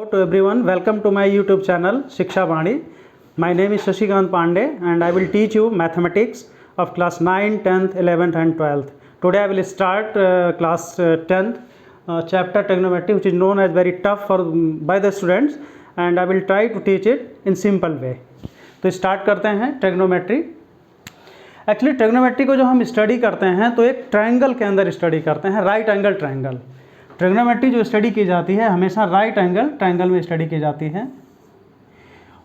Hello to everyone, welcome to my YouTube channel Shiksha Vani. My name is Shashikant Pandey and I will teach you mathematics of class 9, 10th, 11th and 12th. Today I will start class 10th chapter trigonometry, which is known as very tough by the students, and I will try to teach it in simple way. तो start करते हैं trigonometry. Actually trigonometry को जो हम study करते हैं तो एक ट्रायंगल के अंदर स्टडी करते हैं, राइट एंगल ट्रायंगल। ट्रिग्नोमेट्री जो स्टडी की जाती है हमेशा राइट एंगल ट्रायंगल में स्टडी की जाती है।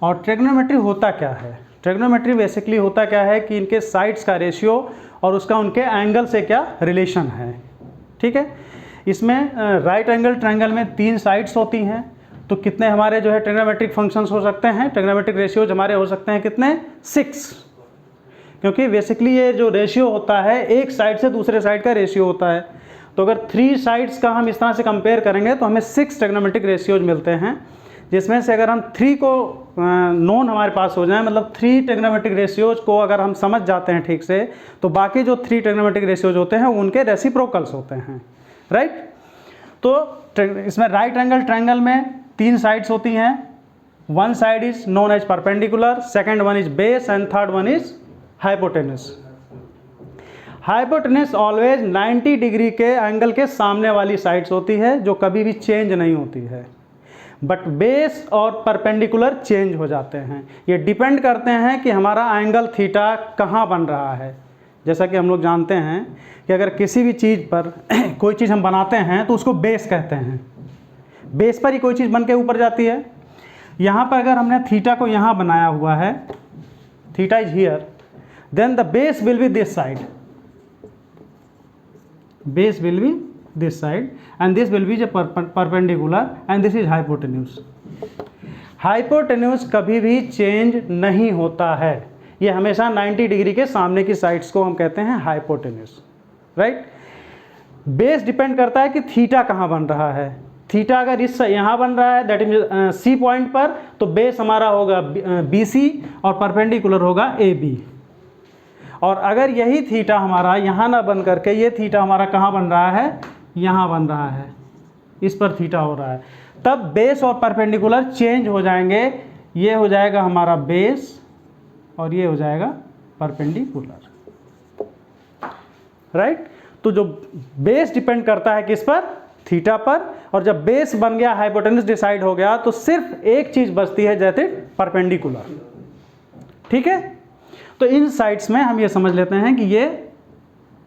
और ट्रिग्नोमेट्री होता क्या है? ट्रिग्नोमेट्री बेसिकली होता क्या है कि इनके साइड्स का रेशियो और उसका उनके एंगल से क्या रिलेशन है। ठीक है, इसमें राइट एंगल ट्रायंगल में 3 साइड्स होती हैं, तो कितने हमारे जो है ट्रिग्नोमेट्रिक फंक्शंस हो सकते हैं, ट्रिग्नोमेट्रिक रेशियोज हमारे हो सकते हैं कितने? 6। क्योंकि बेसिकली ये जो रेशियो होता है एक साइड से दूसरे साइड का रेशियो होता है। तो अगर 3 साइड्स का हम इस तरह से कंपेयर करेंगे तो हमें 6 ट्रिग्नोमेट्रिक रेशियोज मिलते हैं, जिसमें से अगर हम 3 को नोन हमारे पास हो जाए, मतलब 3 ट्रिग्नोमेट्रिक रेशियोज को अगर हम समझ जाते हैं ठीक से, तो बाकी जो 3 ट्रिग्नोमेट्रिक रेशियोज होते हैं उनके रेसिप्रोकल्स होते हैं, राइट। तो इसमें राइट एंगल ट्रायंगल में 3 साइड्स होती हैं। One side is known as perpendicular, second one is base and third one is hypotenuse. Hypotenuse always 90 degree के एंगल के सामने वाली साइड्स होती है जो कभी भी चेंज नहीं होती है, बट बेस और परपेंडिकुलर चेंज हो जाते हैं। ये डिपेंड करते हैं कि हमारा एंगल थीटा कहाँ बन रहा है। जैसा कि हम लोग जानते हैं कि अगर किसी भी चीज़ पर कोई चीज़ हम बनाते हैं तो उसको बेस कहते हैं, बेस पर ही कोई चीज़ बन के ऊपर जाती है। यहाँ पर अगर हमने थीटा को यहाँ बनाया हुआ है, theta is here, then the base will be this side, base will be this side and this will be the perpendicular and this is hypotenuse. Hypotenuse कभी भी चेंज नहीं होता है, ये हमेशा 90 डिग्री के सामने की साइड्स को हम कहते हैं हाइपोटेन्यूस, राइट। बेस डिपेंड करता है कि थीटा कहाँ बन रहा है। थीटा अगर इस यहाँ बन रहा है दैट इज सी पॉइंट पर, तो बेस हमारा होगा BC और परपेंडिकुलर होगा AB। और अगर यही थीटा हमारा यहाँ ना बन करके ये थीटा हमारा कहाँ बन रहा है, यहाँ बन रहा है, इस पर थीटा हो रहा है, तब बेस और परपेंडिकुलर चेंज हो जाएंगे। ये हो जाएगा हमारा बेस और ये हो जाएगा परपेंडिकुलर, राइट। तो जो बेस डिपेंड करता है किस पर? थीटा पर। और जब बेस बन गया, हाइपोटेनस डिसाइड हो गया, तो सिर्फ एक चीज़ बचती है, जैसे परपेंडिकुलर। ठीक है, तो इन साइड्स में हम ये समझ लेते हैं कि ये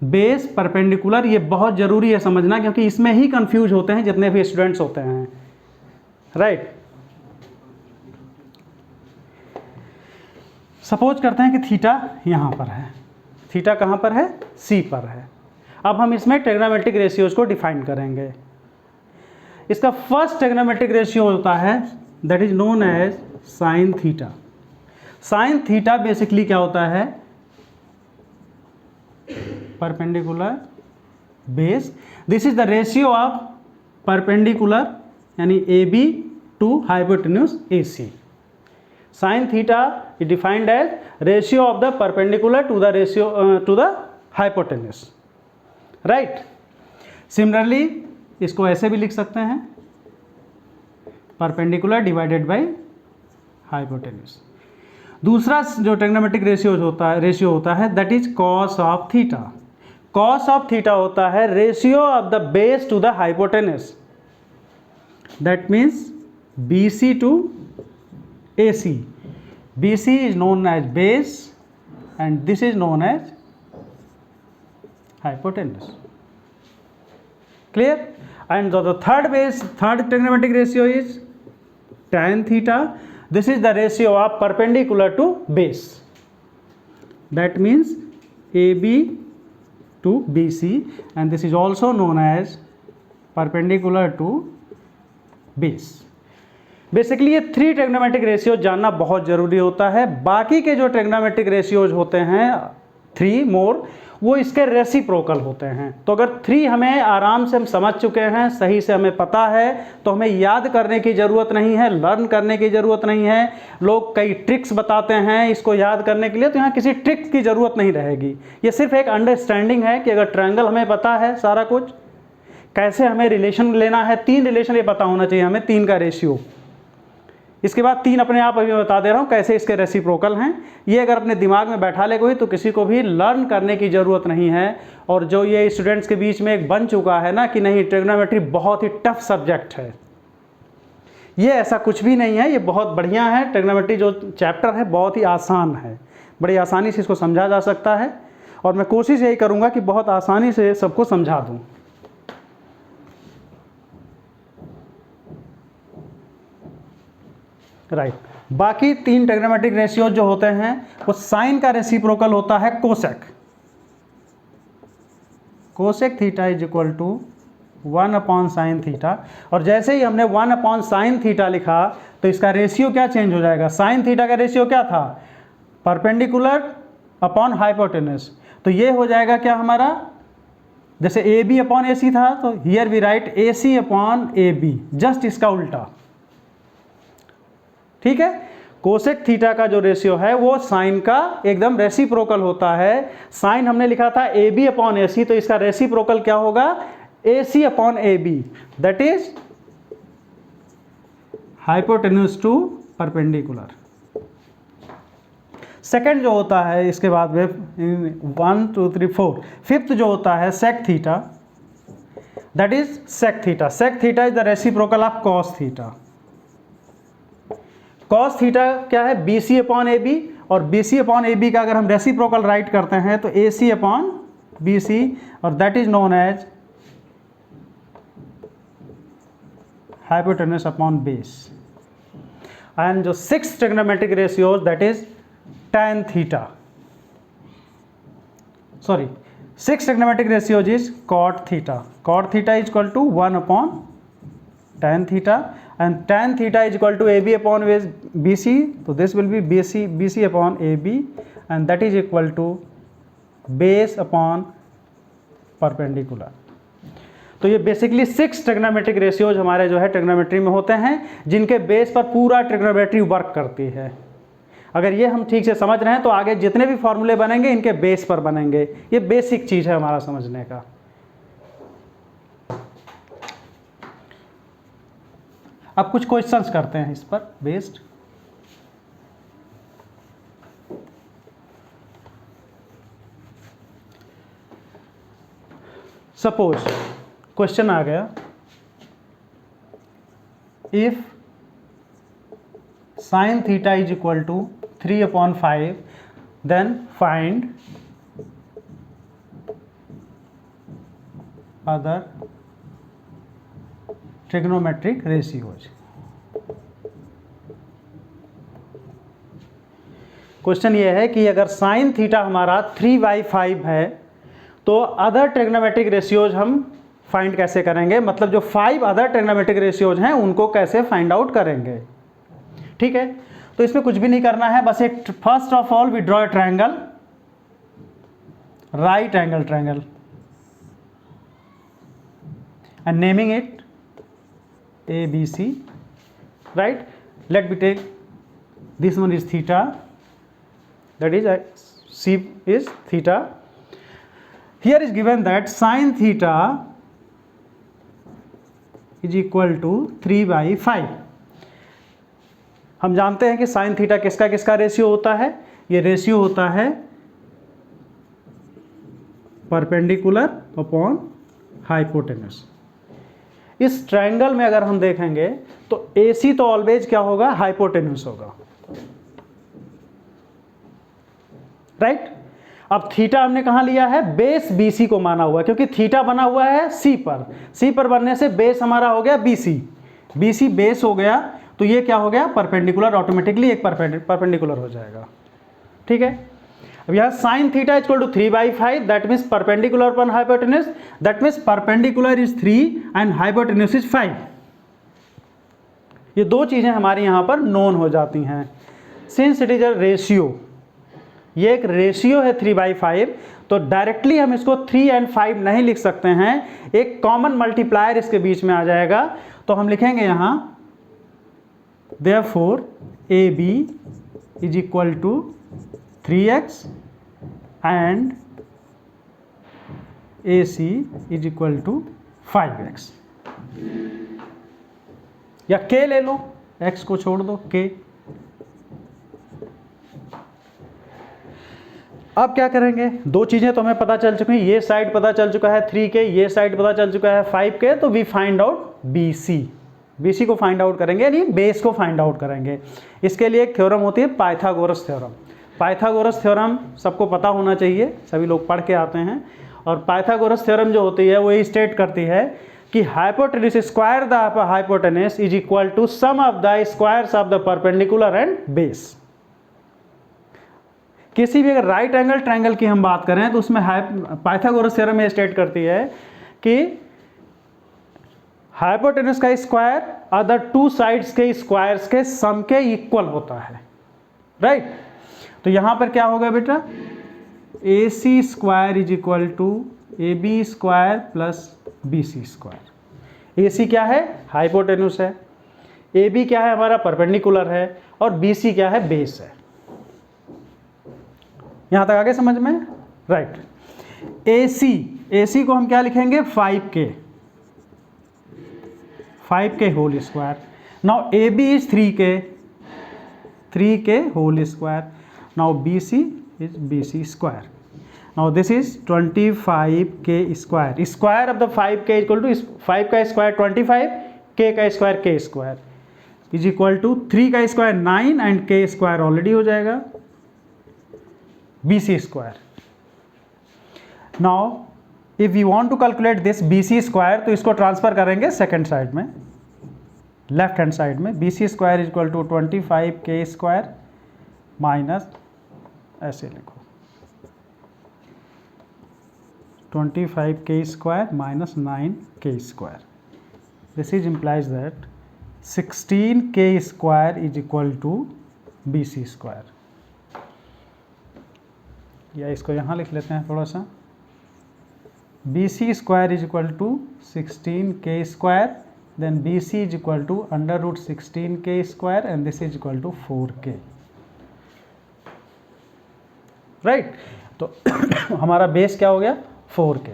बेस परपेंडिकुलर, ये बहुत ज़रूरी है समझना, क्योंकि इसमें ही कंफ्यूज होते हैं जितने भी स्टूडेंट्स होते हैं, राइट। सपोज करते हैं कि थीटा यहाँ पर है, थीटा कहाँ पर है? सी पर है। अब हम इसमें ट्रिग्नोमेट्रिक रेशियोज को डिफाइन करेंगे। इसका फर्स्ट ट्रिग्नोमेट्रिक रेशियो होता है that is known as sine theta. Sine theta basically क्या होता है? Perpendicular base, this is the ratio of perpendicular यानी AB to hypotenuse AC। Sine theta is defined as ratio of the perpendicular to the ratio to the hypotenuse, right. Similarly इसको ऐसे भी लिख सकते हैं, परपेंडिकुलर डिवाइडेड बाय हाइपोटेन्यूस। दूसरा जो trigonometric ratio होता है that is cos of theta. Cos of theta होता है ratio of the base to the hypotenuse, that means BC to AC। BC is known as base and this is known as hypotenuse, clear. And the third trigonometric ratio is tan theta. This is the ratio of perpendicular to base, that means AB to BC, and this is also known as perpendicular to base। Basically ये 3 trigonometric ratio जानना बहुत ज़रूरी होता है। बाकी के जो trigonometric ratios होते हैं 3 मोर, वो इसके रेसिप्रोकल होते हैं। तो अगर 3 हमें आराम से हम समझ चुके हैं, सही से हमें पता है, तो हमें याद करने की ज़रूरत नहीं है, लर्न करने की ज़रूरत नहीं है। लोग कई ट्रिक्स बताते हैं इसको याद करने के लिए, तो यहाँ किसी ट्रिक्स की ज़रूरत नहीं रहेगी। ये सिर्फ एक अंडरस्टैंडिंग है कि अगर ट्रायंगल हमें पता है सारा कुछ, कैसे हमें रिलेशन लेना है, 3 रिलेशन ये पता होना चाहिए हमें, 3 का रेशियो, इसके बाद 3 अपने आप अभी बता दे रहा हूँ कैसे इसके रेसिप्रोकल हैं। ये अगर अपने दिमाग में बैठा ले कोई तो किसी को भी लर्न करने की ज़रूरत नहीं है। और जो ये स्टूडेंट्स के बीच में एक बन चुका है ना कि नहीं ट्रिग्नोमेट्री बहुत ही टफ सब्जेक्ट है, ये ऐसा कुछ भी नहीं है, ये बहुत बढ़िया है। ट्रिग्नोमेट्री जो चैप्टर है बहुत ही आसान है, बड़ी आसानी से इसको समझा जा सकता है और मैं कोशिश यही करूँगा कि बहुत आसानी से सबको समझा दूँ। राइट, बाकी 3 ट्रिग्नोमेट्रिक रेशियोज जो होते हैं वो साइन का रेसिप्रोकल होता है cosec. Cosec theta is equal to 1 upon sine theta. और जैसे ही हमने 1 अपॉन साइन थीटा लिखा तो इसका रेशियो क्या चेंज हो जाएगा? साइन थीटा का रेशियो क्या था? Perpendicular upon hypotenuse. तो ये हो जाएगा क्या हमारा, जैसे A B upon A C था तो here we write A C upon A B, just इसका उल्टा। ठीक है, कोसेक थीटा का जो रेशियो है वो साइन का एकदम रेसिप्रोकल होता है। साइन हमने लिखा था ए बी अपॉन ए सी, तो इसका रेसिप्रोकल क्या होगा? A C upon A B, that is hypotenuse to perpendicular. Second जो होता है इसके बाद में 1 2 3 4, फिफ्थ जो होता है sec theta, that is sec theta. Sec theta is the reciprocal of cos theta. Cos theta क्या है? B C upon A B, और B C upon A B का अगर हम रेसिप्रोकल राइट करते हैं तो ए सी अपॉन बी सी, और that is known as hypotenuse upon base. And जो 6 trigonometric ratios that is tan theta, sorry 6 trigonometric ratios is cot theta. cot theta is equal to 1 upon tan theta, and tan theta is equal to AB upon BC, so this will be BC upon AB, and that is equal to base upon perpendicular। तो ये basically 6 trigonometric ratios हमारे जो है trigonometry में होते हैं, जिनके base पर पूरा ट्रिग्नोमेट्री वर्क करती है। अगर ये हम ठीक से समझ रहे हैं तो आगे जितने भी फॉर्मूले बनेंगे इनके बेस पर बनेंगे। ये बेसिक चीज़ है हमारा समझने का। अब कुछ क्वेश्चंस करते हैं इस पर बेस्ड। सपोज क्वेश्चन आ गया, if sine theta is equal to 3 upon 5 then find other trigonometric ratios. Question ये है कि अगर साइन थीटा हमारा 3/5 है तो अदर ट्रिग्नोमेट्रिक रेशियोज हम फाइंड कैसे करेंगे, मतलब जो 5 अदर ट्रिग्नोमेट्रिक रेशियोज हैं उनको कैसे फाइंड आउट करेंगे। ठीक है, तो इसमें कुछ भी नहीं करना है, बस एक first of all we draw a triangle, right angle triangle, and naming it ABC, right? Let me take this one is theta, that is C is theta. Here is given that sin theta is equal to 3/5। हम जानते हैं कि sin theta किसका किसका ratio होता है? ये ratio होता है परपेंडिकुलर अपॉन हाइपोटेन्यूस। इस ट्रायंगल में अगर हम देखेंगे तो AC तो ऑलवेज क्या होगा? हाइपोटेन्यूस होगा, राइट? अब थीटा हमने कहाँ लिया है? बेस BC को माना हुआ है, क्योंकि थीटा बना हुआ है C पर। C पर बनने से बेस हमारा हो गया BC। BC बेस हो गया तो ये क्या हो गया? परपेंडिकुलर, ऑटोमेटिकली एक परपेंडिकुलर हो जाएगा। ठीक है, अब यहाँ sine theta is equal to 3/5, that means perpendicular upon hypotenuse, that means perpendicular is 3 and hypotenuse is 5। ये दो चीज़ें हमारी यहाँ पर नोन हो जाती हैं। Since it is a ratio, ये एक रेशियो है 3/5, तो डायरेक्टली हम इसको 3 एंड 5 नहीं लिख सकते हैं, एक कॉमन मल्टीप्लायर इसके बीच में आ जाएगा। तो हम लिखेंगे यहाँ therefore AB is equal to 3x and AC is equal to 5x, या K ले लो, x को छोड़ दो k। अब क्या करेंगे, दो चीज़ें तो हमें पता चल चुकी हैं, ये साइड पता चल चुका है 3k, ये साइड पता चल चुका है 5k, तो वी फाइंड आउट BC को फाइंड आउट करेंगे, यानी बेस को फाइंड आउट करेंगे। इसके लिए एक थ्योरम होती है पाइथागोरस थ्योरम। पाइथागोरस थ्योरम सबको पता होना चाहिए, सभी लोग पढ़ के आते हैं। और पाइथागोरस थ्योरम जो होती है वो ये स्टेट करती है कि hypotenuse square the hypotenuse is equal to sum of the squares of the perpendicular and base. किसी भी अगर राइट एंगल ट्रायंगल की हम बात करें तो उसमें पाइथागोरस थ्योरम ये स्टेट करती है कि हाइपोटेन्यूज का स्क्वायर अदर टू साइड्स के स्क्वायर्स के सम के इक्वल होता है, राइट। तो यहां पर क्या होगा बेटा, AC square is equal to AB square plus BC square. AC क्या है, हाइपोटेन्यूज है, AB क्या है, हमारा परपेंडिकुलर है, और BC क्या है, बेस है। यहां तक आगे समझ में, राइट। AC को हम क्या लिखेंगे, 5k whole square. Now AB is 3k whole square. Now BC is BC square. Now this is 25k square. Square of the 5k equal to 5 का स्क्वायर 25, k का square k square is equal to 3 का square 9 and k square already हो जाएगा BC square. Now if you want to calculate this BC square, तो इसको transfer करेंगे second side में, left hand side में। BC square is equal to 25k square minus, ऐसे लिखो 25k square minus 9k square. This is implies that 16k square is equal to BC square. या इसको यहाँ लिख लेते हैं थोड़ा सा, BC square is equal to 16k square, then BC is equal to under root 16k square and this is equal to 4k, right. तो हमारा बेस क्या हो गया, 4k।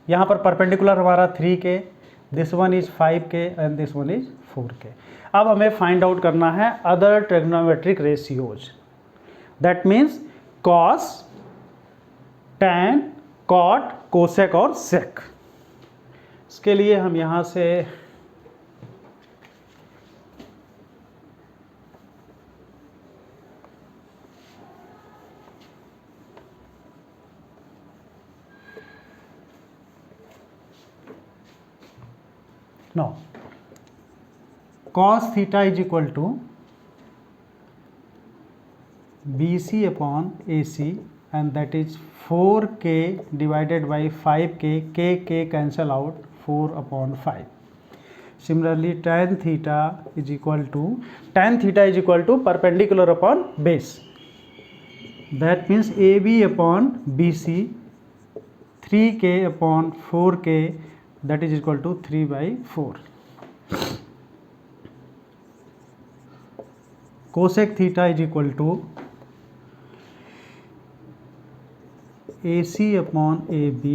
यहाँ पर परपेंडिकुलर हमारा 3k, this one is 5k and this one is 4k। अब हमें फाइंड आउट करना है other trigonometric ratios, that means cos, tan, cot, cosec और सेक। इसके लिए हम यहाँ से know, cos theta is equal to BC upon AC and that is 4k divided by 5k, k cancel out, 4 upon 5. Similarly tan theta is equal to perpendicular upon base, that means AB upon BC 3k upon 4k, that is equal to 3 by 4. Cosec theta is equal to AC upon AB,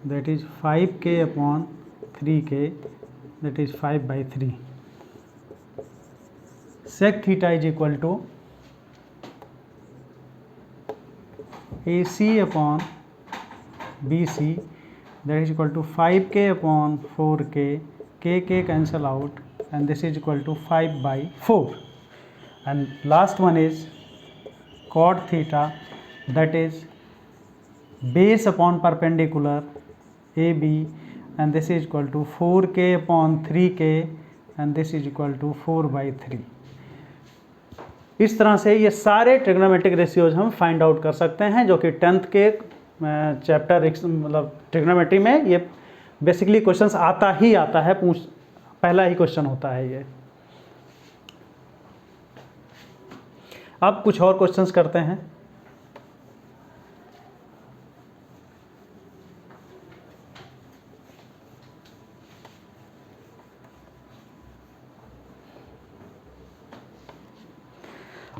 that is 5k upon 3k, that is 5 by 3. Sec theta is equal to AC upon BC, that is equal to 5k upon 4k, k cancel out, and this is equal to 5 by 4. And last one is cot theta, that is base upon perpendicular AB, and this is equal to 4k upon 3k, and this is equal to 4 by 3. इस तरह से ये सारे trigonometric ratios हम find out कर सकते हैं, जो कि 10th के चैप्टर मतलब ट्रिग्नोमेट्री में ये बेसिकली क्वेश्चंस आता है, पहला ही क्वेश्चन होता है ये। अब कुछ और क्वेश्चंस करते हैं।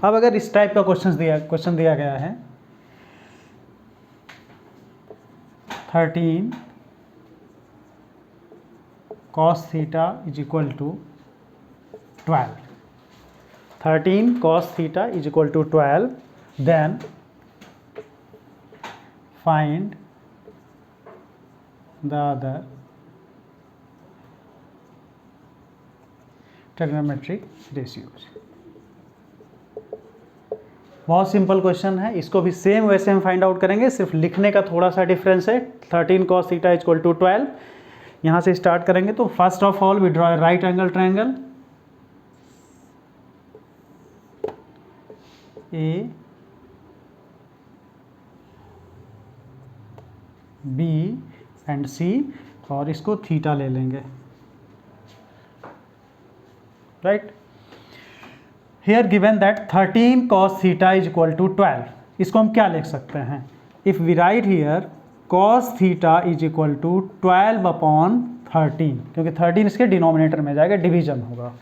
अब अगर इस टाइप का क्वेश्चन दिया गया है 13 cos theta is equal to 12. 13 cos theta is equal to 12. Then find the other trigonometric ratios. बहुत सिंपल क्वेश्चन है, इसको भी सेम वैसे हम फाइंड आउट करेंगे, सिर्फ लिखने का थोड़ा सा डिफरेंस है। 13 cos theta is equal to 12, यहाँ से स्टार्ट करेंगे। तो first of all we draw right angle triangle A B and C, और इसको थीटा ले लेंगे, right. Here given that 13 cos theta is equal to 12, इसको हम क्या लिख सकते हैं? If we write here cos theta is equal to 12 upon 13, क्योंकि 13 इसके डिनोमिनेटर में जाएगा, डिवीजन होगा।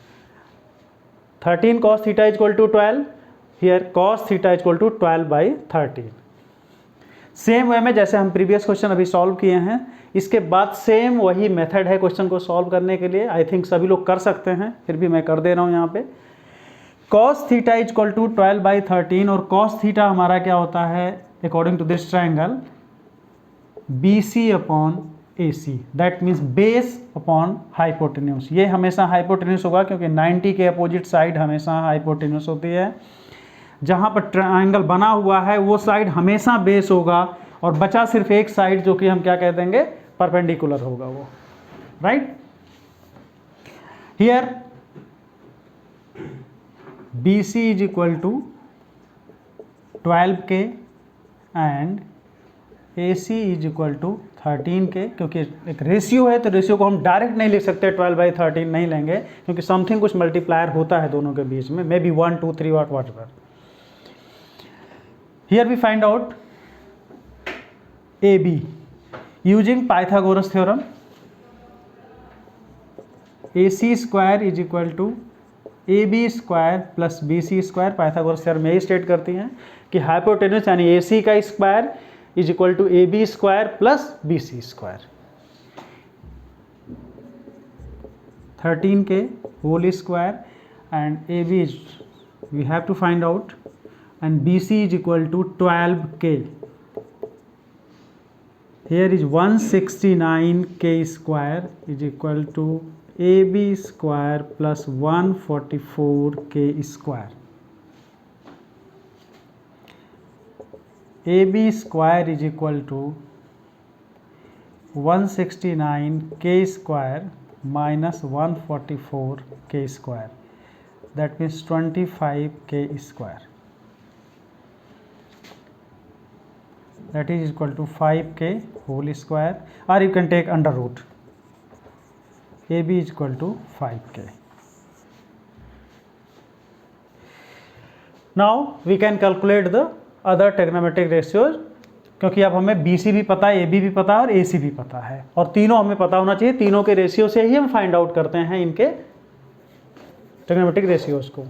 13 cos theta is equal to 12, हियर cos theta is equal to 12/13। Same way में जैसे हम प्रीवियस क्वेश्चन अभी सॉल्व किए हैं, इसके बाद सेम वही मेथड है क्वेश्चन को सॉल्व करने के लिए। आई थिंक सभी लोग कर सकते हैं, फिर भी मैं कर दे रहा हूँ यहाँ पे। cos theta is equal to 12/13, और cos थीटा हमारा क्या होता है according to this triangle? BC upon AC, that means base upon hypotenuse. ये हमेशा हाइपोटेन्यूस होगा, क्योंकि 90 के अपोजिट साइड हमेशा हाइपोटेन्यूस होती है। जहाँ पर ट्रायंगल बना हुआ है वो साइड हमेशा बेस होगा, और बचा सिर्फ एक साइड जो कि हम क्या कह देंगे? परपेंडिकुलर होगा वो, right. Here BC is equal to 12 k and AC is equal to 13 k, क्योंकि एक रेशियो है तो रेशियो को हम डायरेक्ट नहीं लिख सकते, 12/13 नहीं लेंगे, क्योंकि समथिंग कुछ मल्टीप्लायर होता है दोनों के बीच में, may be 1 2 3 what ever. Here we find out AB using Pythagoras theorem. AC square is equal to AB square plus BC square। Pythagoras theorem यही स्टेट करती हैं कि हाइपोटेन्यूस यानी AC का square is equal to AB square plus BC square. 13 के whole square and AB is we have to find out, and BC is equal to 12K. Here is 169K square is equal to AB square plus 144K square. AB square is equal to 169K square minus 144K square. That means 25K square. That is equal to 5K whole square, or you can take under root. AB is equal to 5K. Now we can calculate the other trigonometric ratios, क्योंकि अब हमें BC भी पता है, AB भी पता है और AC भी पता है, और तीनों हमें पता होना चाहिए। तीनों के रेशियो से ही हम फाइंड आउट करते हैं इनके ट्रिग्नोमेट्रिक रेशियोज को।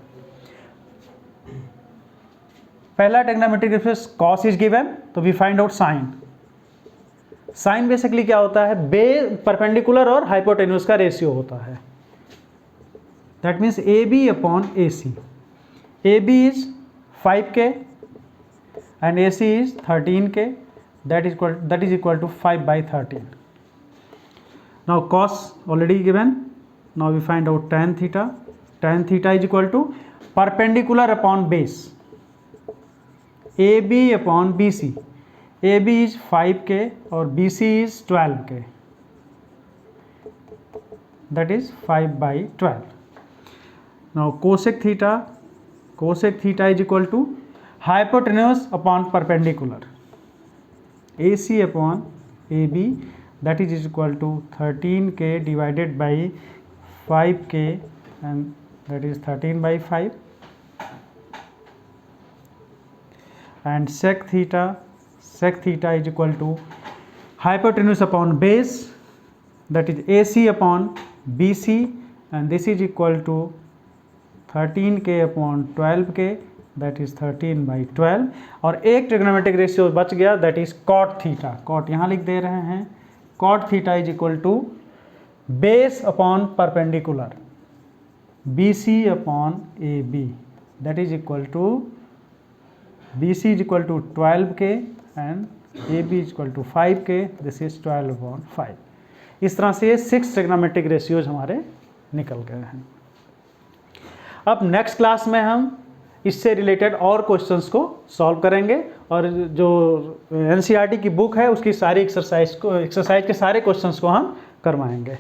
पहला trigonometric ratio cos is given, तो we find out sine. Sine basically क्या होता है? परपेंडिकुलर और हाइपोटेन्यूस का रेशियो होता है। That means AB upon AC। AB is 5K and AC is 13K, that is equal to 5/13। Now cos already गिवन, now we find out tan theta. tan theta is equal to perpendicular upon base, AB upon BC। AB is 5K और BC is 12K, that is 5/12। Now cosec theta is equal to hypotenuse upon perpendicular, AC upon AB, that is equal to 13K divided by 5K, and that is 13/5। and sec theta is equal to hypotenuse upon base, that is AC upon BC, and this is equal to 13K upon 12K, that is 13/12। और एक trigonometric ratio बच गया, that is cot theta. cot यहाँ लिख दे रहे हैं, cot theta is equal to base upon perpendicular. BC upon AB, that is equal to BC is equal to 12K and AB is equal to 5K, this is 12 upon 5। इस तरह से 6 trigonometric ratios हमारे निकल गए हैं। अब next class में हम इससे रिलेटेड और क्वेश्चंस को सॉल्व करेंगे और जो NCERT की बुक है उसकी सारी एक्सरसाइज के सारे क्वेश्चंस को हम करवाएंगे।